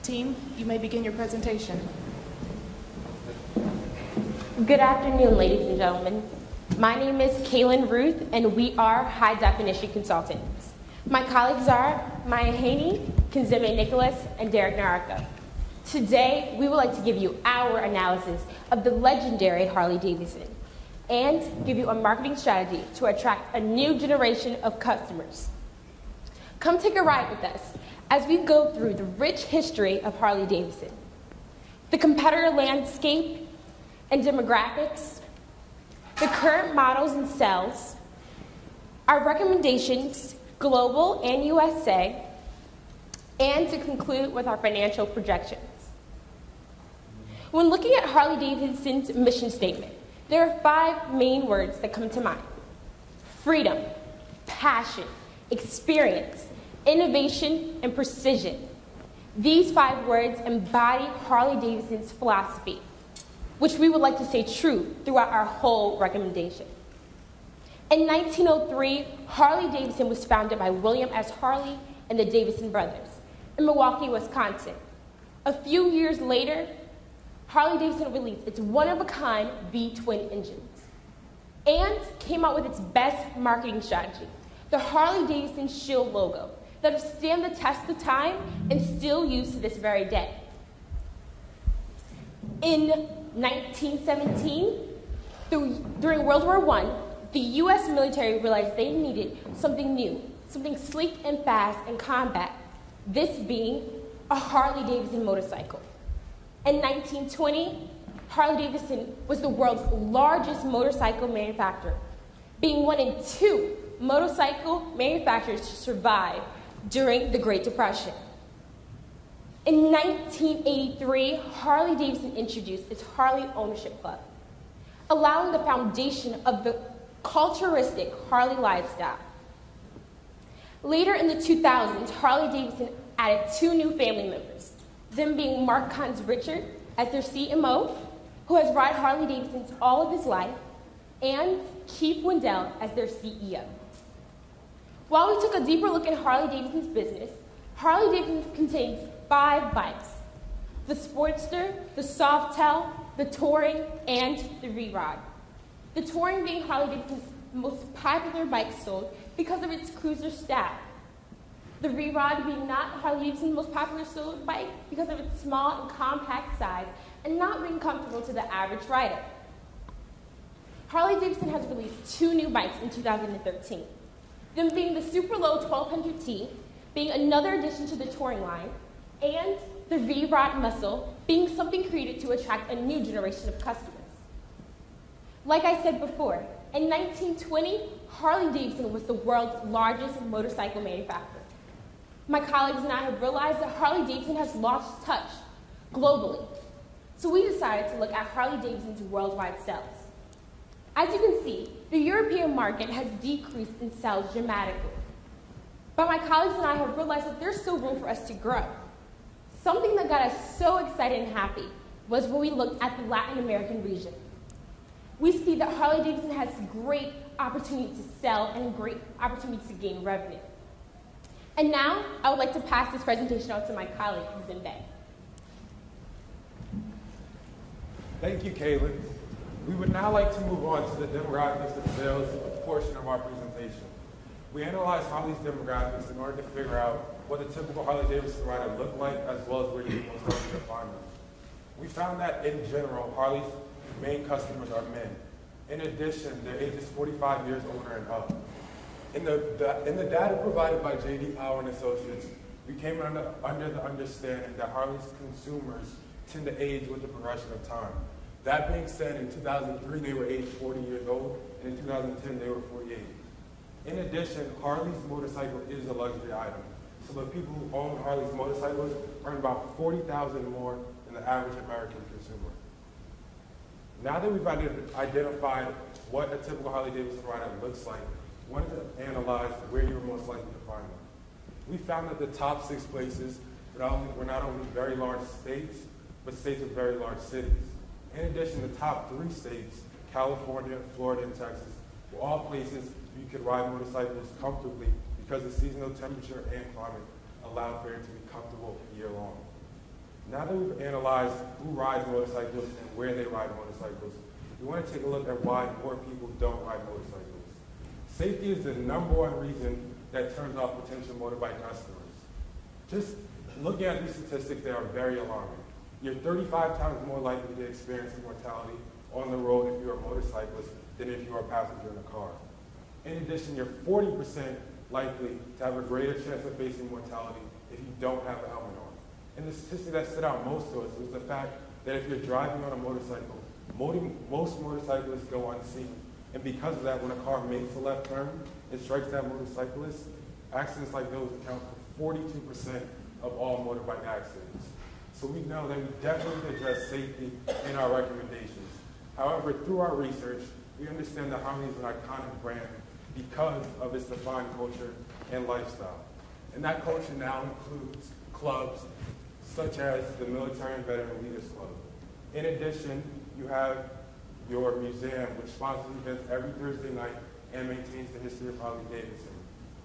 Team, you may begin your presentation. Good afternoon, ladies and gentlemen. My name is Kaylin Ruth, and we are High Definition Consultants. My colleagues are Maya Haney, Kinzime Nicholas, and Derek Naraka. Today, we would like to give you our analysis of the legendary Harley-Davidson and give you a marketing strategy to attract a new generation of customers. Come take a ride with us as we go through the rich history of Harley-Davidson, the competitor landscape and demographics, the current models and sales, our recommendations, global and USA, and to conclude with our financial projections. When looking at Harley-Davidson's mission statement, there are 5 main words that come to mind: freedom, passion, experience, innovation, and precision. These 5 words embody Harley-Davidson's philosophy, which we would like to stay true throughout our whole recommendation. In 1903, Harley-Davidson was founded by William S. Harley and the Davidson brothers in Milwaukee, Wisconsin. A few years later, Harley-Davidson released its one-of-a-kind V-twin engines and came out with its best marketing strategy, the Harley-Davidson Shield logo, that have stand the test of time and still used to this very day. In 1917, during World War I, the US military realized they needed something new, something sleek and fast in combat, this being a Harley-Davidson motorcycle. In 1920, Harley-Davidson was the world's largest motorcycle manufacturer, being one in 2 motorcycle manufacturers to survive during the Great Depression. In 1983, Harley-Davidson introduced its Harley Ownership Club, allowing the foundation of the culturistic Harley lifestyle. Later in the 2000s, Harley-Davidson added 2 new family members, them being Mark Cons Richard as their CMO, who has ride Harley-Davidsons all of his life, and Keith Wendell as their CEO. While we took a deeper look at Harley-Davidson's business, Harley-Davidson contains 5 bikes: the Sportster, the Softail, the Touring, and the Re-Rod. The Touring being Harley-Davidson's most popular bike sold because of its cruiser style. The Re-Rod being not Harley-Davidson's most popular sold bike because of its small and compact size and not being comfortable to the average rider. Harley-Davidson has released 2 new bikes in 2013, them being the Super Low 1200T, being another addition to the Touring line, and the Re-Rod Muscle, being something created to attract a new generation of customers. Like I said before, in 1920, Harley-Davidson was the world's largest motorcycle manufacturer. My colleagues and I have realized that Harley-Davidson has lost touch globally, so we decided to look at Harley-Davidson's worldwide sales. As you can see, the European market has decreased in sales dramatically. But my colleagues and I have realized that there's still room for us to grow. Something that got us so excited and happy was when we looked at the Latin American region. We see that Harley-Davidson has great opportunities to sell and great opportunities to gain revenue. And now, I would like to pass this presentation on to my colleague, Zimbe. Thank you, Kaylin. We would now like to move on to the demographics and sales portion of our presentation. We analyzed Harley's demographics in order to figure out what a typical Harley-Davidson rider looked like, as well as where you most likely to find them. We found that, in general, Harley's main customers are men. In addition, their age is 45 years older and up. In the data provided by J.D. Power and Associates, we came under the understanding that Harley's consumers tend to age with the progression of time. That being said, in 2003, they were aged 40 years old, and in 2010, they were 48. In addition, Harley's motorcycle is a luxury item. So the people who own Harley's motorcycles earn about $40,000 more than the average American consumer. Now that we've identified what a typical Harley-Davidson rider looks like, we wanted to analyze where you're most likely to find them. We found that the top 6 places were not only very large states, but states with very large cities. In addition, the top 3 states, California, Florida, and Texas, were all places you could ride motorcycles comfortably because the seasonal temperature and climate allowed for it to be comfortable year long. Now that we've analyzed who rides motorcycles and where they ride motorcycles, we want to take a look at why more people don't ride motorcycles. Safety is the #1 reason that turns off potential motorbike customers. Just looking at these statistics, they are very alarming. You're 35 times more likely to experience a mortality on the road if you're a motorcyclist than if you are a passenger in a car. In addition, you're 40% likely to have a greater chance of facing mortality if you don't have a helmet on. And the statistic that stood out most to us was the fact that if you're driving on a motorcycle, most motorcyclists go unseen. And because of that, when a car makes a left turn and strikes that motorcyclist, accidents like those account for 42% of all motorbike accidents. So we know that we definitely address safety in our recommendations. However, through our research, we understand that Harley is an iconic brand because of its defined culture and lifestyle. And that culture now includes clubs such as the Military and Veteran Leaders Club. In addition, you have your museum, which sponsors events every Thursday night and maintains the history of Harley-Davidson.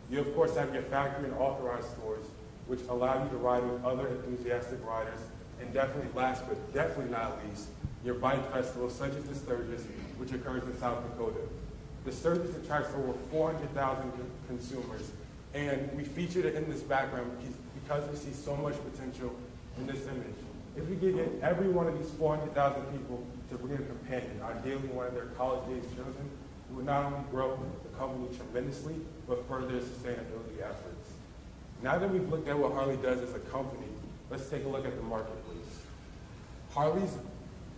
You, of course, have your factory and authorized stores, which allow you to ride with other enthusiastic riders. And definitely last, but definitely not least, your bike festivals, such as the Sturgis, which occurs in South Dakota. The Sturgis attracts over 400,000 consumers, and we featured it in this background because we see so much potential in this image. If we could get every one of these 400,000 people to bring a companion, ideally one of their college-age children, it would not only grow the company tremendously, but further its sustainability efforts. Now that we've looked at what Harley does as a company, let's take a look at the marketplace.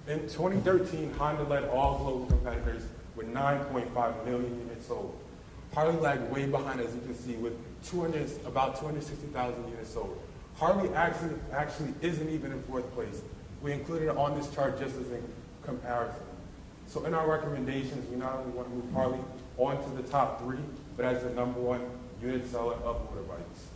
In 2013, Honda led all global competitors with 9.5 million units sold. Harley lagged way behind, as you can see, with about 260,000 units sold. Harley actually isn't even in 4th place. We included it on this chart just as a comparison. So in our recommendations, we not only want to move Harley onto the top 3, but as the #1 unit seller of motorbikes.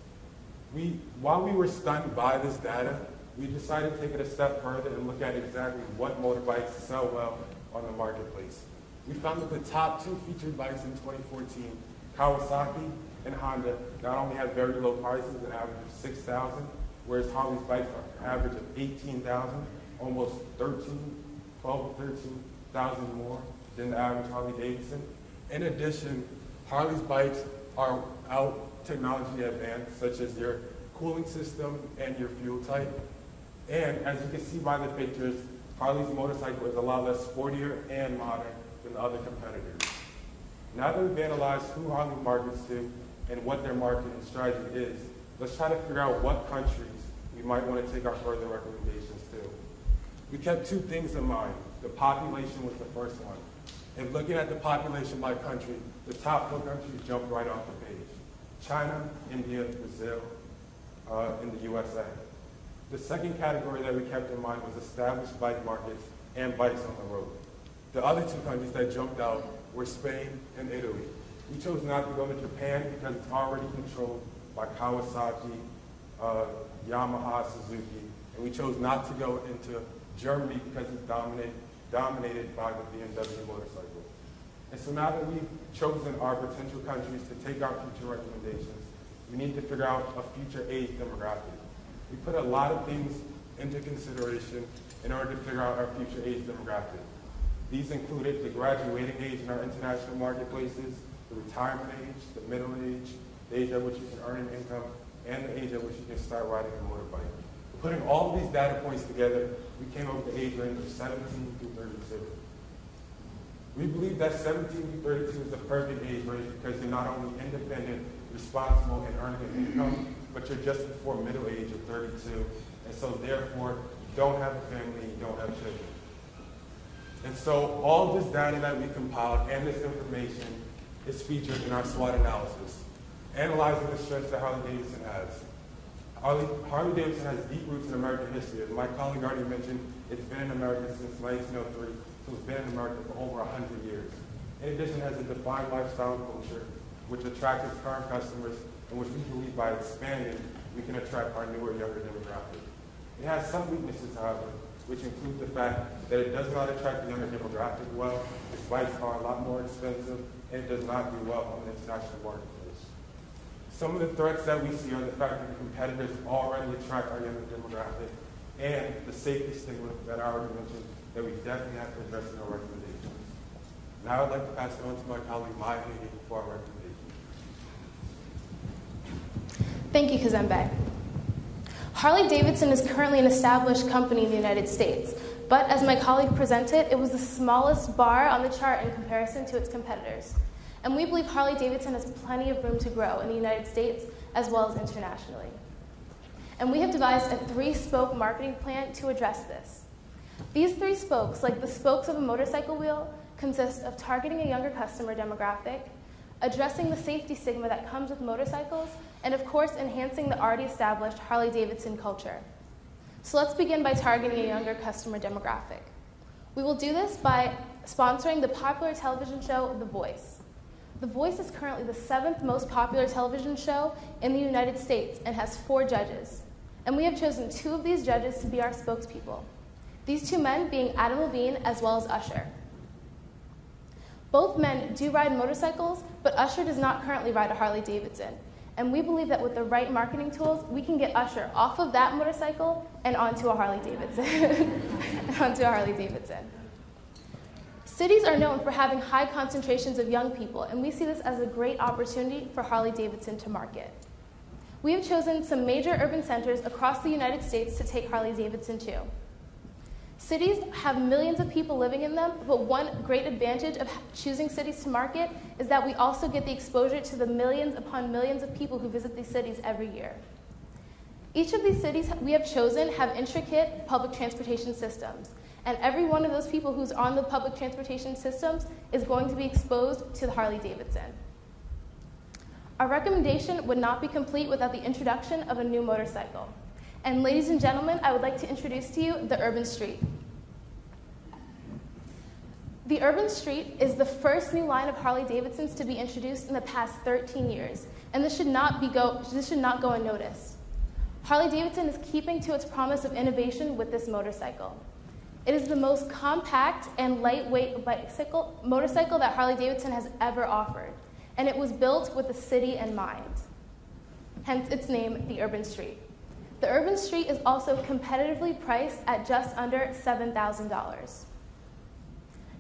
While we were stunned by this data, we decided to take it a step further and look at exactly what motorbikes sell well on the marketplace. We found that the top 2 featured bikes in 2014, Kawasaki and Honda, not only have very low prices, an average of $6,000, whereas Harley's bikes are an average of $18,000, almost 12 to 13,000 more than the average Harley-Davidson. In addition, Harley's bikes are out technology advanced, such as your cooling system and your fuel type. And as you can see by the pictures, Harley's motorcycle is a lot less sportier and modern than the other competitors. Now that we've analyzed who Harley markets to and what their marketing strategy is, let's try to figure out what countries we might want to take our further recommendations to. We kept 2 things in mind. The population was the first one. And looking at the population by country, the top 4 countries jumped right off the page. China, India, Brazil, and the USA. The second category that we kept in mind was established bike markets and bikes on the road. The other 2 countries that jumped out were Spain and Italy. We chose not to go to Japan because it's already controlled by Kawasaki, Yamaha, Suzuki, and we chose not to go into Germany because it's dominated by the BMW motorcycle. And so now that we've chosen our potential countries to take our future recommendations, we need to figure out a future age demographic. We put a lot of things into consideration in order to figure out our future age demographic. These included the graduating age in our international marketplaces, the retirement age, the middle age, the age at which you can earn an income, and the age at which you can start riding a motorbike. Putting all of these data points together, we came up with the age range of 17 through 32. We believe that 17 through 32 is the perfect age range because you're not only independent, responsible, and earning an income, but you're just before middle age of 32, and so therefore, you don't have a family, you don't have children. And so all this data that we compiled and this information is featured in our SWOT analysis, analyzing the strengths that Harley-Davidson has. Harley-Davidson has deep roots in American history. As my colleague already mentioned, it's been in America since 1903, so it's been in America for over 100 years. In addition, it has a defined lifestyle and culture, which attracts its current customers, and which we believe by expanding, we can attract our newer, younger demographic. It has some weaknesses, however, which include the fact that it does not attract the younger demographic well, its bikes are a lot more expensive, and it does not do well on the international marketplace. Some of the threats that we see are the fact that the competitors already attract our younger demographic, and the safety stigma that I already mentioned that we definitely have to address in our recommendations. Now I'd like to pass it on to my colleague Maya Haney for our recommendations. Thank you, Kazembe. Harley-Davidson is currently an established company in the United States, but as my colleague presented, it was the smallest bar on the chart in comparison to its competitors. And we believe Harley-Davidson has plenty of room to grow in the United States as well as internationally. And we have devised a 3-spoke marketing plan to address this. These 3 spokes, like the spokes of a motorcycle wheel, consist of targeting a younger customer demographic, addressing the safety stigma that comes with motorcycles, and of course, enhancing the already established Harley-Davidson culture. So let's begin by targeting a younger customer demographic. We will do this by sponsoring the popular television show, The Voice. The Voice is currently the 7th most popular television show in the United States and has 4 judges. And we have chosen 2 of these judges to be our spokespeople. These 2 men being Adam Levine as well as Usher. Both men do ride motorcycles, but Usher does not currently ride a Harley-Davidson. And we believe that with the right marketing tools, we can get Usher off of that motorcycle and onto a Harley-Davidson. Cities are known for having high concentrations of young people, and we see this as a great opportunity for Harley-Davidson to market. We have chosen some major urban centers across the United States to take Harley-Davidson to. Cities have millions of people living in them, but one great advantage of choosing cities to market is that we also get the exposure to the millions upon millions of people who visit these cities every year. Each of these cities we have chosen have intricate public transportation systems, and every one of those people who's on the public transportation systems is going to be exposed to the Harley-Davidson. Our recommendation would not be complete without the introduction of a new motorcycle. And ladies and gentlemen, I would like to introduce to you the Urban Street. The Urban Street is the first new line of Harley-Davidsons to be introduced in the past 13 years, and this should not go unnoticed. Harley-Davidson is keeping to its promise of innovation with this motorcycle. It is the most compact and lightweight motorcycle that Harley-Davidson has ever offered, and it was built with the city in mind, hence its name, the Urban Street. The Urban Street is also competitively priced at just under $7,000.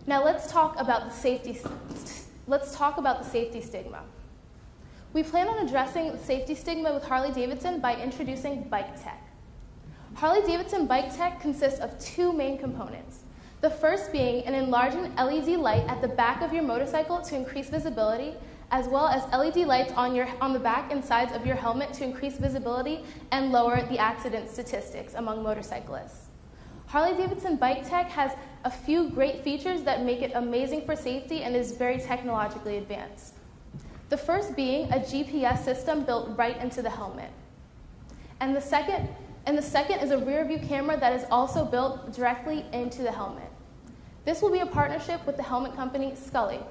Now let's talk about the safety stigma. We plan on addressing the safety stigma with Harley-Davidson by introducing bike tech. Harley-Davidson bike tech consists of 2 main components. The first being an enlarging LED light at the back of your motorcycle to increase visibility, as well as LED lights on the back and sides of your helmet to increase visibility and lower the accident statistics among motorcyclists. Harley-Davidson bike tech has a few great features that make it amazing for safety and is very technologically advanced. The first being a GPS system built right into the helmet. And the second is a rear view camera that is also built directly into the helmet. This will be a partnership with the helmet company Scully.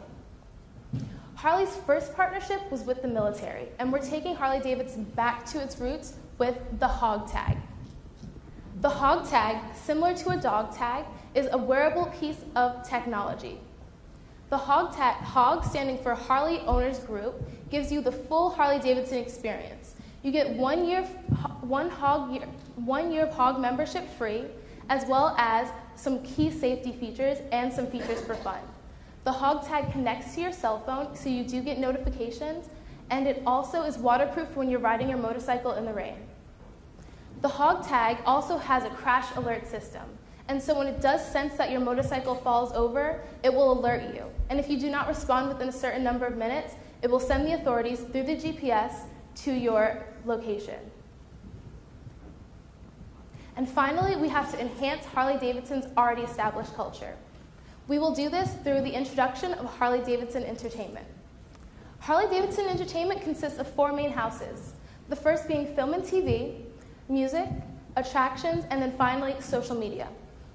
Harley's first partnership was with the military, and we're taking Harley-Davidson back to its roots with the Hog Tag. The Hog Tag, similar to a dog tag, is a wearable piece of technology. The Hog, standing for Harley Owners Group, gives you the full Harley-Davidson experience. You get 1 year of Hog membership free, as well as some key safety features and some features for fun. The Hog Tag connects to your cell phone, so you do get notifications, and it also is waterproof when you're riding your motorcycle in the rain. The Hog Tag also has a crash alert system, and so when it does sense that your motorcycle falls over, it will alert you. And if you do not respond within a certain number of minutes, it will send the authorities through the GPS to your location. And finally, we have to enhance Harley-Davidson's already established culture. We will do this through the introduction of Harley-Davidson Entertainment. Harley-Davidson Entertainment consists of 4 main houses, the first being film and TV, music, attractions, and then finally, social media.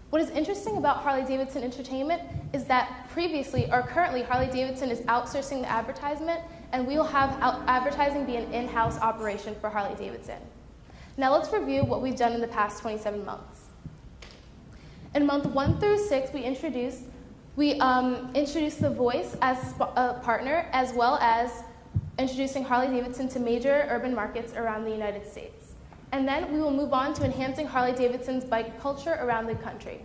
What is interesting about Harley-Davidson Entertainment is that currently, Harley-Davidson is outsourcing the advertisement, and we will have advertising be an in-house operation for Harley-Davidson. Now let's review what we've done in the past 27 months. In month 1 through 6, we introduced The Voice as a partner, as well as introducing Harley-Davidson to major urban markets around the United States. And then we will move on to enhancing Harley-Davidson's bike culture around the country.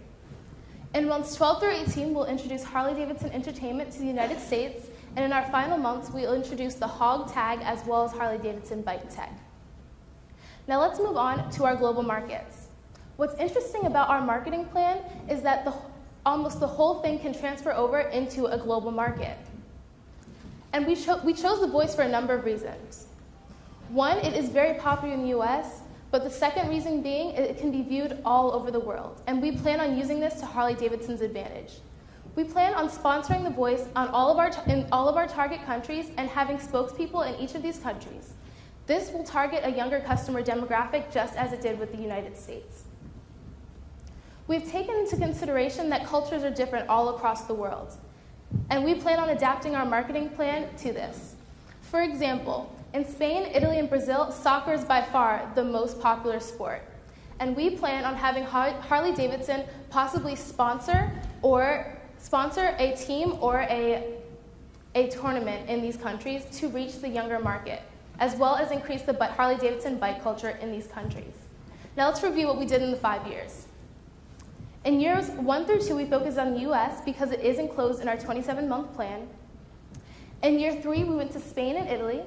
In months 12 through 18, we'll introduce Harley-Davidson Entertainment to the United States, and in our final months, we'll introduce the HOG tag as well as Harley-Davidson Bike Tech. Now let's move on to our global markets. What's interesting about our marketing plan is that almost the whole thing can transfer over into a global market. And we chose The Voice for a number of reasons. One, it is very popular in the US, but the second reason being it can be viewed all over the world, and we plan on using this to Harley-Davidson's advantage. We plan on sponsoring The Voice in all of our target countries and having spokespeople in each of these countries. This will target a younger customer demographic just as it did with the United States. We've taken into consideration that cultures are different all across the world, and we plan on adapting our marketing plan to this. For example, in Spain, Italy, and Brazil, soccer is by far the most popular sport. And we plan on having Harley-Davidson possibly sponsor a team or a tournament in these countries to reach the younger market, as well as increase the Harley-Davidson bike culture in these countries. Now let's review what we did in the 5 years. In years 1 through 2, we focused on the US because it is enclosed in our 27-month plan. In year 3, we went to Spain and Italy.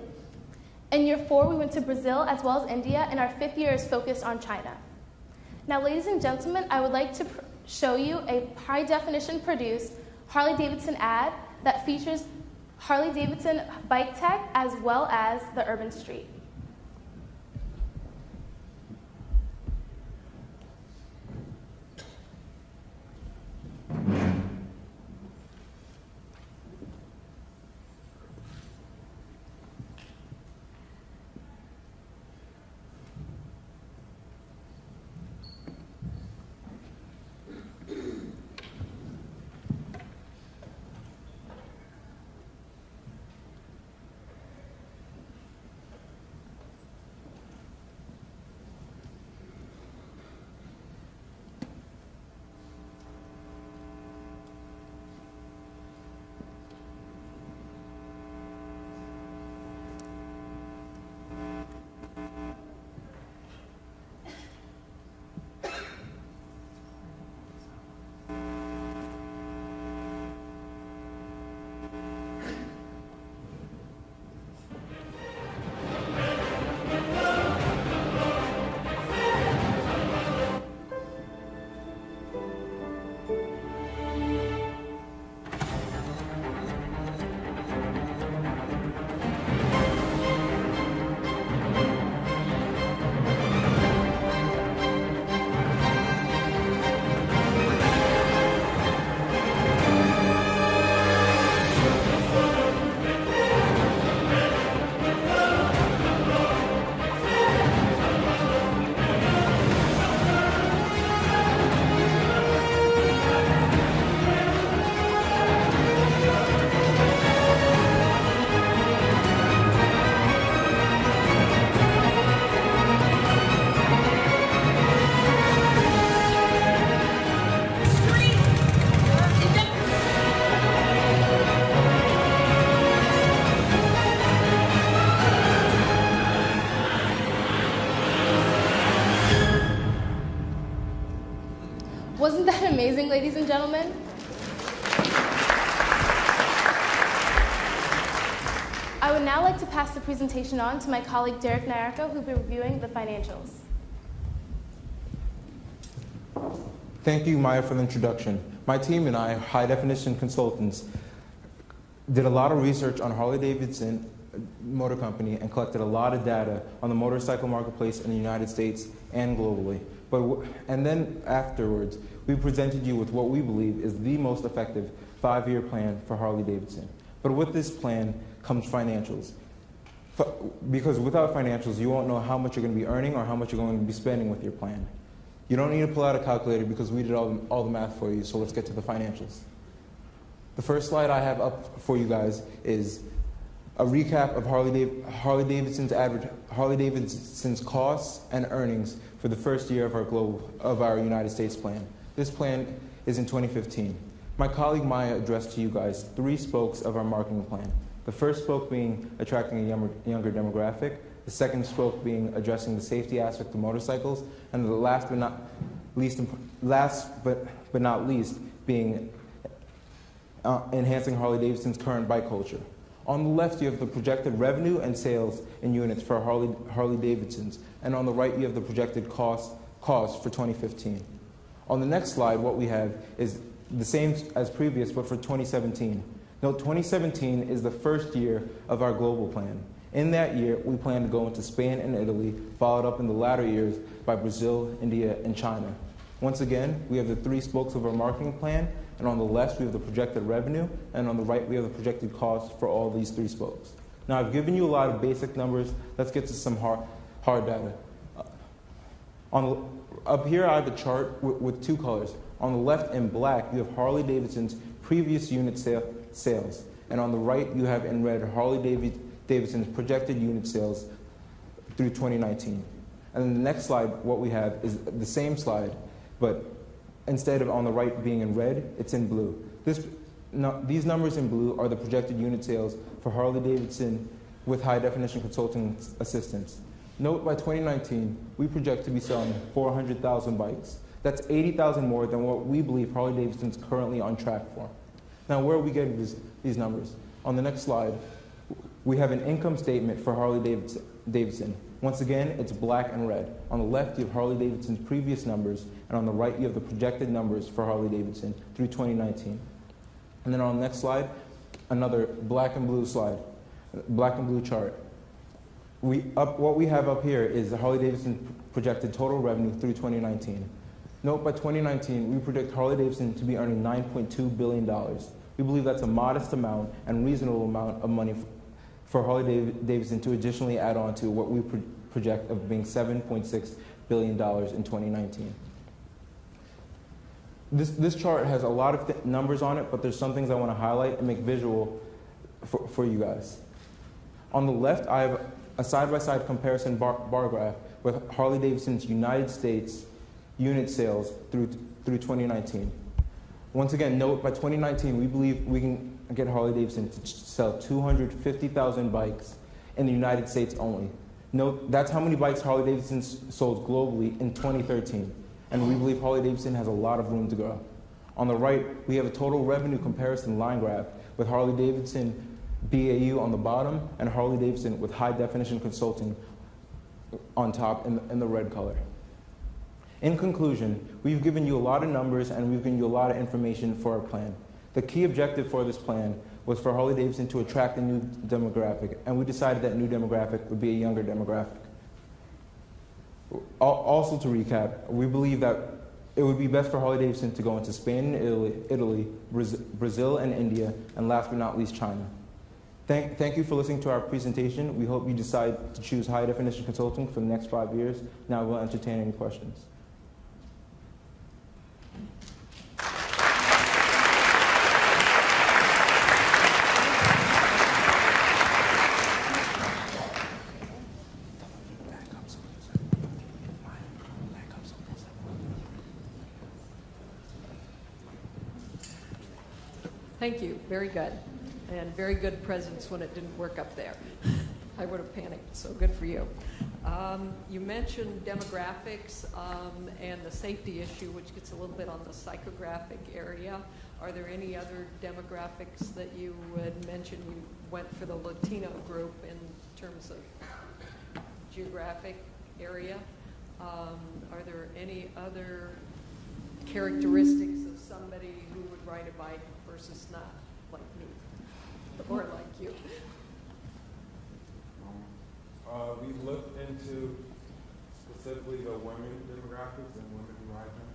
In year 4, we went to Brazil as well as India, and our 5th year is focused on China. Now, ladies and gentlemen, I would like to show you a high-definition produced Harley-Davidson ad that features Harley-Davidson Bike Tech as well as the urban street. Wasn't that amazing, ladies and gentlemen? I would now like to pass the presentation on to my colleague Derek Nyarko, who will be reviewing the financials. Thank you, Maya, for the introduction. My team and I, High Definition Consultants, did a lot of research on Harley-Davidson Motor Company and collected a lot of data on the motorcycle marketplace in the United States and globally. And then afterwards, we presented you with what we believe is the most effective 5-year plan for Harley-Davidson. But with this plan comes financials. Because without financials, you won't know how much you're going to be earning or how much you're going to be spending with your plan. You don't need to pull out a calculator because we did all the math for you, so let's get to the financials. The first slide I have up for you guys is a recap of Harley-Davidson's costs and earnings for the first year of our United States plan. This plan is in 2015. My colleague Maya addressed to you guys 3 spokes of our marketing plan. The first spoke being attracting a younger demographic, the second spoke being addressing the safety aspect of motorcycles, and the last but not least being enhancing Harley-Davidson's current bike culture. On the left, you have the projected revenue and sales in units for Harley-Davidsons, and on the right, you have the projected cost for 2015. On the next slide, what we have is the same as previous, but for 2017. Note, 2017 is the first year of our global plan. In that year, we plan to go into Spain and Italy, followed up in the latter years by Brazil, India, and China. Once again, we have the three spokes of our marketing plan, and on the left, we have the projected revenue, and on the right, we have the projected cost for all these three spokes. Now, I've given you a lot of basic numbers. Let's get to some hard data. Up here, I have a chart with two colors. On the left, in black, you have Harley-Davidson's previous unit sales, and on the right, you have in red Harley-Davidson's projected unit sales through 2019. And then the next slide, what we have is the same slide, but instead of on the right being in red, it's in blue. These numbers in blue are the projected unit sales for Harley-Davidson with high-definition consulting assistance. Note, by 2019, we project to be selling 400,000 bikes. That's 80,000 more than what we believe Harley-Davidson is currently on track for. Now, where are we getting these numbers? On the next slide, we have an income statement for Harley-Davidson. Once again, it's black and red. On the left, you have Harley-Davidson's previous numbers, and on the right, you have the projected numbers for Harley-Davidson through 2019. And then on the next slide, another black and blue slide, black and blue chart. What we have up here is the Harley-Davidson projected total revenue through 2019. Note, by 2019, we predict Harley-Davidson to be earning $9.2 billion. We believe that's a modest amount and reasonable amount of money for Harley-Davidson to additionally add on to what we project of being $7.6 billion in 2019. This chart has a lot of numbers on it, but there's some things I want to highlight and make visual for you guys. On the left, I have a side-by-side comparison bar graph with Harley-Davidson's United States unit sales through 2019. Once again, note, by 2019, we believe we can get Harley-Davidson to sell 250,000 bikes in the United States only. Note, that's how many bikes Harley-Davidson sold globally in 2013, and we believe Harley-Davidson has a lot of room to grow. On the right, we have a total revenue comparison line graph with Harley-Davidson BAU on the bottom and Harley-Davidson with high-definition consulting on top in the red color. In conclusion, we've given you a lot of numbers and we've given you a lot of information for our plan. The key objective for this plan was for Harley-Davidson to attract a new demographic, and we decided that new demographic would be a younger demographic. Also, to recap, we believe that it would be best for Harley-Davidson to go into Spain and Italy, Brazil and India, and last but not least, China. Thank you for listening to our presentation. We hope you decide to choose high-definition consulting for the next 5 years. Now we'll entertain any questions. Thank you. Very good. And very good presence when it didn't work up there. I would have panicked, so good for you. You mentioned demographics and the safety issue, which gets a little bit on the psychographic area. Are there any other demographics that you would mention? You went for the Latino group in terms of geographic area. Are there any other characteristics of somebody who would ride a bike versus not, like me? Or like you? We looked into specifically the women demographics and women who ride them,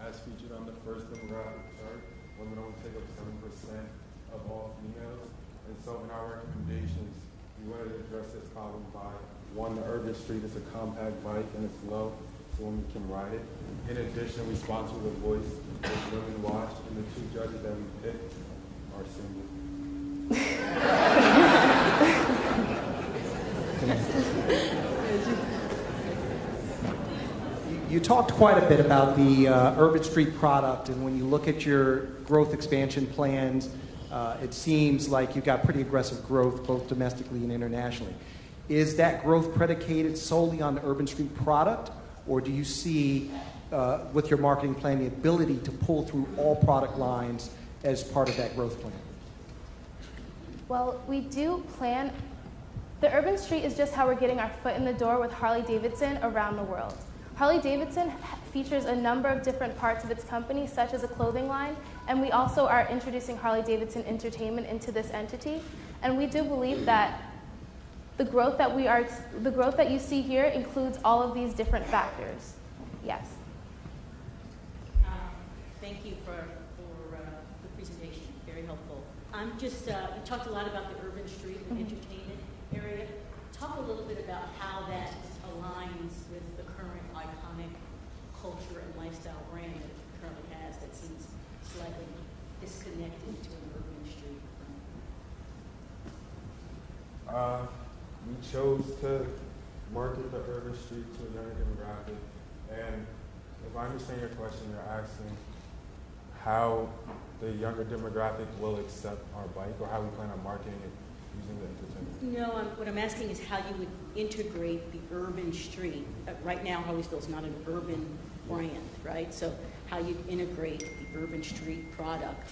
as featured on the first demographic chart. Women only take up 7% of all females. And so in our recommendations, we wanted to address this problem by, one, the Urban Street is a compact bike and it's low, so women can ride it. In addition, we sponsor The Voice, which women watch, and the 2 judges that we picked are single. You talked quite a bit about the Urban Street product, and when you look at your growth expansion plans, it seems like you've got pretty aggressive growth both domestically and internationally. Is that growth predicated solely on the Urban Street product, or do you see, with your marketing plan, the ability to pull through all product lines as part of that growth plan? Well, we do plan. The Urban Street is just how we're getting our foot in the door with Harley-Davidson around the world. Harley-Davidson features a number of different parts of its company, such as a clothing line, and we also are introducing Harley-Davidson Entertainment into this entity. And we do believe that the growth that you see here includes all of these different factors. Yes. Thank you for the presentation. Very helpful. I'm just, you talked a lot about the Urban Street and entertainment area. Talk a little bit about how that aligns with the current iconic culture and lifestyle brand that it currently has that seems slightly disconnected to an Urban Street. We chose to market the Urban Street to a younger demographic, and if I understand your question, you're asking how the younger demographic will accept our bike, or how we plan on marketing it using the entertainment. No, what I'm asking is how you would integrate the Urban Street. Right now, Harleysville is not an urban brand, right? So how you integrate the Urban Street product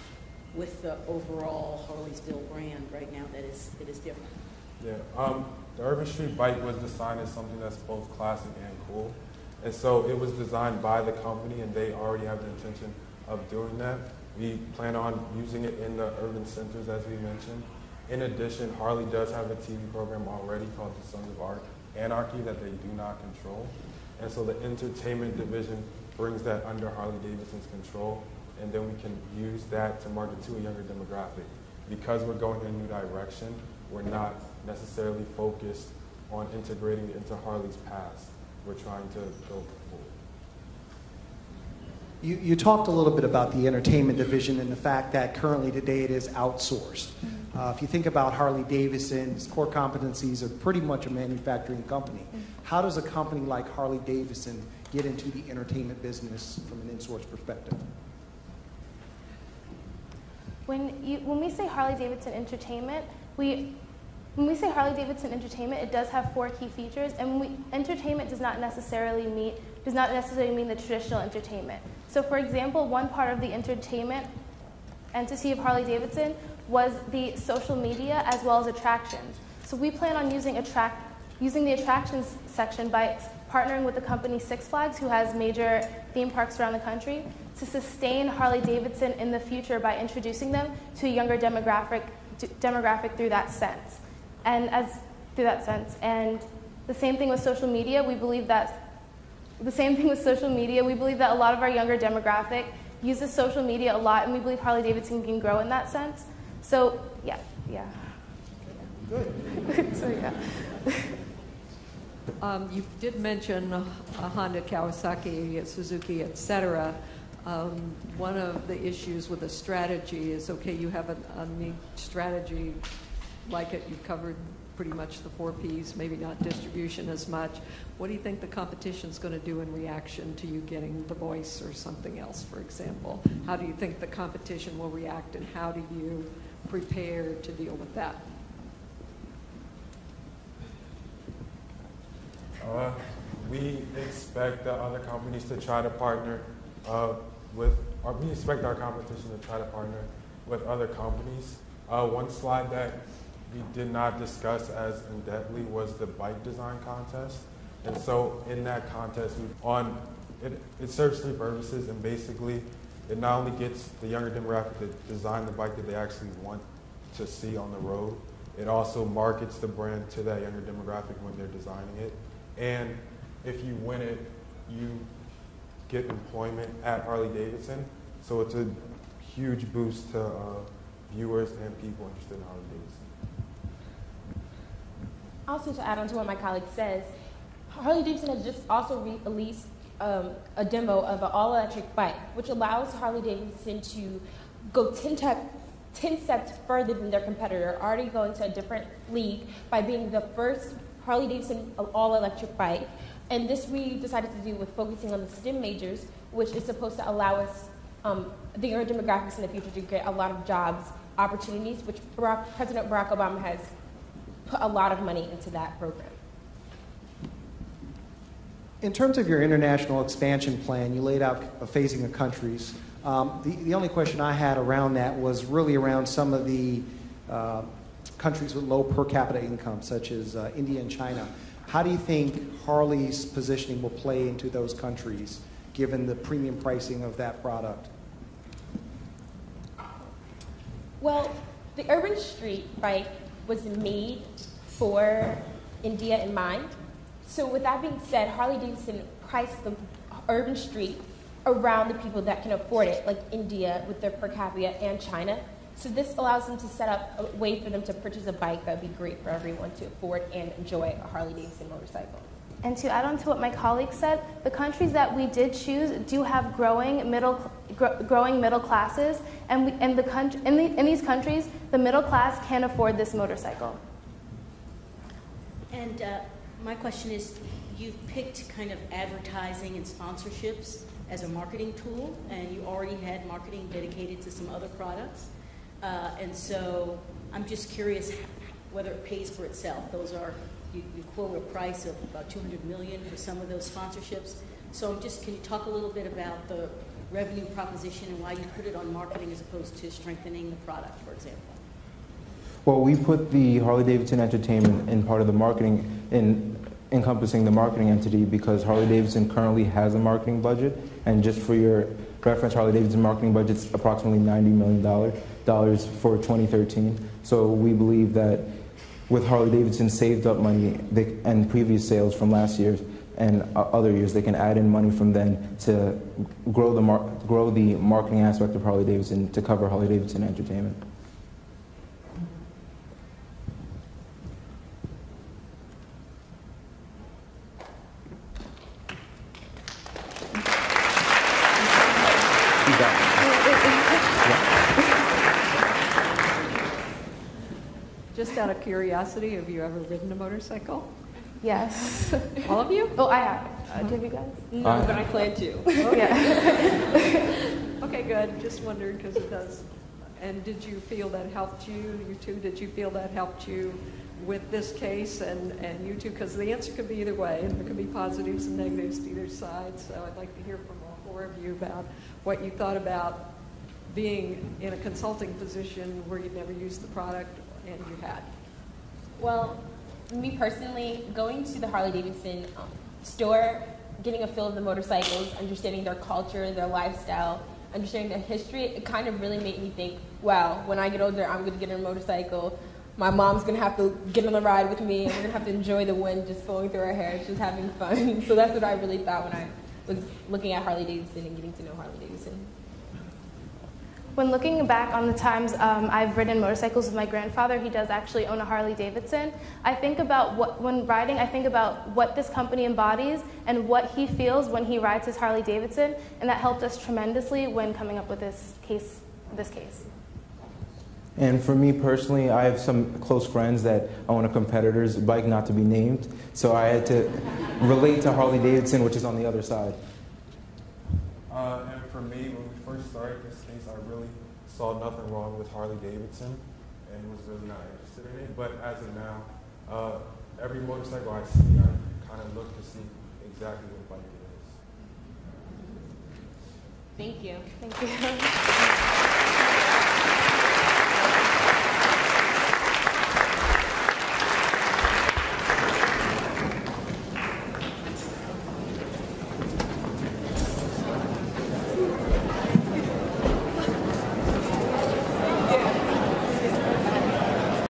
with the overall Harleysville brand right now that is different. Yeah, the Urban Street bike was designed as something that's both classic and cool. And so it was designed by the company, and they already have the intention of doing that. We plan on using it in the urban centers, as we mentioned. In addition, Harley does have a TV program already called the Sons of Anarchy that they do not control. And so the entertainment division brings that under Harley-Davidson's control, and then we can use that to market to a younger demographic. Because we're going in a new direction, we're not necessarily focused on integrating it into Harley's past. We're trying to go forward. You talked a little bit about the entertainment division and the fact that currently today it is outsourced. If you think about Harley-Davidson's core competencies are pretty much a manufacturing company. How does a company like Harley-Davidson get into the entertainment business from an in-source perspective? When we say Harley-Davidson Entertainment, it does have 4 key features, and entertainment does not necessarily mean the traditional entertainment. So, for example, one part of the entertainment entity of Harley-Davidson was the social media as well as attractions. So we plan on using the attractions section by partnering with the company Six Flags, who has major theme parks around the country, to sustain Harley-Davidson in the future by introducing them to a younger demographic through that sense. And the same thing with social media. We believe that a lot of our younger demographic uses social media a lot, and we believe Harley-Davidson can grow in that sense. So, yeah. Good. So, yeah. You did mention Honda, Kawasaki, Suzuki, etc. One of the issues with a strategy is, okay, you have a neat strategy like it, you've covered pretty much the 4 Ps, maybe not distribution as much. What do you think the competition's going to do in reaction to you getting the Voice or something else, for example? How do you think the competition will react, and how do you prepare to deal with that? We expect the other companies to try to partner we expect our competition to try to partner with other companies. One slide that we did not discuss as in-depthly was the bike design contest. And so in that contest, it serves 3 purposes, and basically it not only gets the younger demographic to design the bike that they actually want to see on the road, it also markets the brand to that younger demographic when they're designing it. And if you win it, you get employment at Harley-Davidson. So it's a huge boost to viewers and people interested in Harley-Davidson. Also, to add on to what my colleague says, Harley-Davidson has just also released a demo of an all-electric bike, which allows Harley-Davidson to go 10 steps further than their competitor, already going to a different league by being the first Harley-Davidson all-electric bike. And this we decided to do with focusing on the STEM majors, which is supposed to allow us, the younger demographics in the future, to get a lot of jobs opportunities, which President Barack Obama has put a lot of money into that program. In terms of your international expansion plan, you laid out a phasing of countries. The only question I had around that was really around some of the countries with low per capita income, such as India and China. How do you think Harley's positioning will play into those countries, given the premium pricing of that product? Well, the Urban Street bike was made for India in mind. So with that being said, Harley-Davidson priced the Urban Street around the people that can afford it, like India with their per capita and China. So this allows them to set up a way for them to purchase a bike that would be great for everyone to afford and enjoy a Harley-Davidson motorcycle. And to add on to what my colleague said, the countries that we did choose do have growing middle classes, and in these countries, the middle class can afford this motorcycle. And my question is, you've picked kind of advertising and sponsorships as a marketing tool, and you already had marketing dedicated to some other products. And so I'm just curious whether it pays for itself. Those are, you quote a price of about $200 million for some of those sponsorships. So can you talk a little bit about the revenue proposition and why you put it on marketing as opposed to strengthening the product, for example? Well, we put the Harley-Davidson Entertainment in part of the marketing, in encompassing the marketing entity, because Harley-Davidson currently has a marketing budget, and just for your reference, Harley-Davidson marketing budget's approximately $90 million for 2013. So we believe that with Harley-Davidson saved up money and previous sales from last year and other years, they can add in money from then to grow the marketing aspect of Harley-Davidson to cover Harley-Davidson Entertainment. Just out of curiosity, have you ever ridden a motorcycle? Yes. All of you? Oh, I have. Have you guys? No, but I plan to. Yeah. Okay, good. Just wondered because it does. And did you feel that helped you? You two, did you feel that helped you with this case? And you two, because the answer could be either way, and there could be positives and negatives to either side. So I'd like to hear from all four of you about what you thought about being in a consulting position where you'd never used the product and you had. Well, me personally, going to the Harley-Davidson store, getting a feel of the motorcycles, understanding their culture, their lifestyle, understanding their history, it kind of really made me think, wow, when I get older, I'm going to get a motorcycle. My mom's going to have to get on the ride with me, and we're going to have to enjoy the wind just flowing through our hair, just having fun. So that's what I really thought when I was looking at Harley-Davidson and getting to know Harley-Davidson. When looking back on the times I've ridden motorcycles with my grandfather, he does actually own a Harley-Davidson. I think about when riding, I think about what this company embodies and what he feels when he rides his Harley-Davidson, and that helped us tremendously when coming up with this case. And for me personally, I have some close friends that own a competitor's bike, not to be named, so I had to relate to Harley-Davidson, which is on the other side. And for me, when we first started this case, I really saw nothing wrong with Harley-Davidson and was really not interested in it. But as of now, every motorcycle I see, I kind of look to see exactly what bike it is. Thank you. Thank you.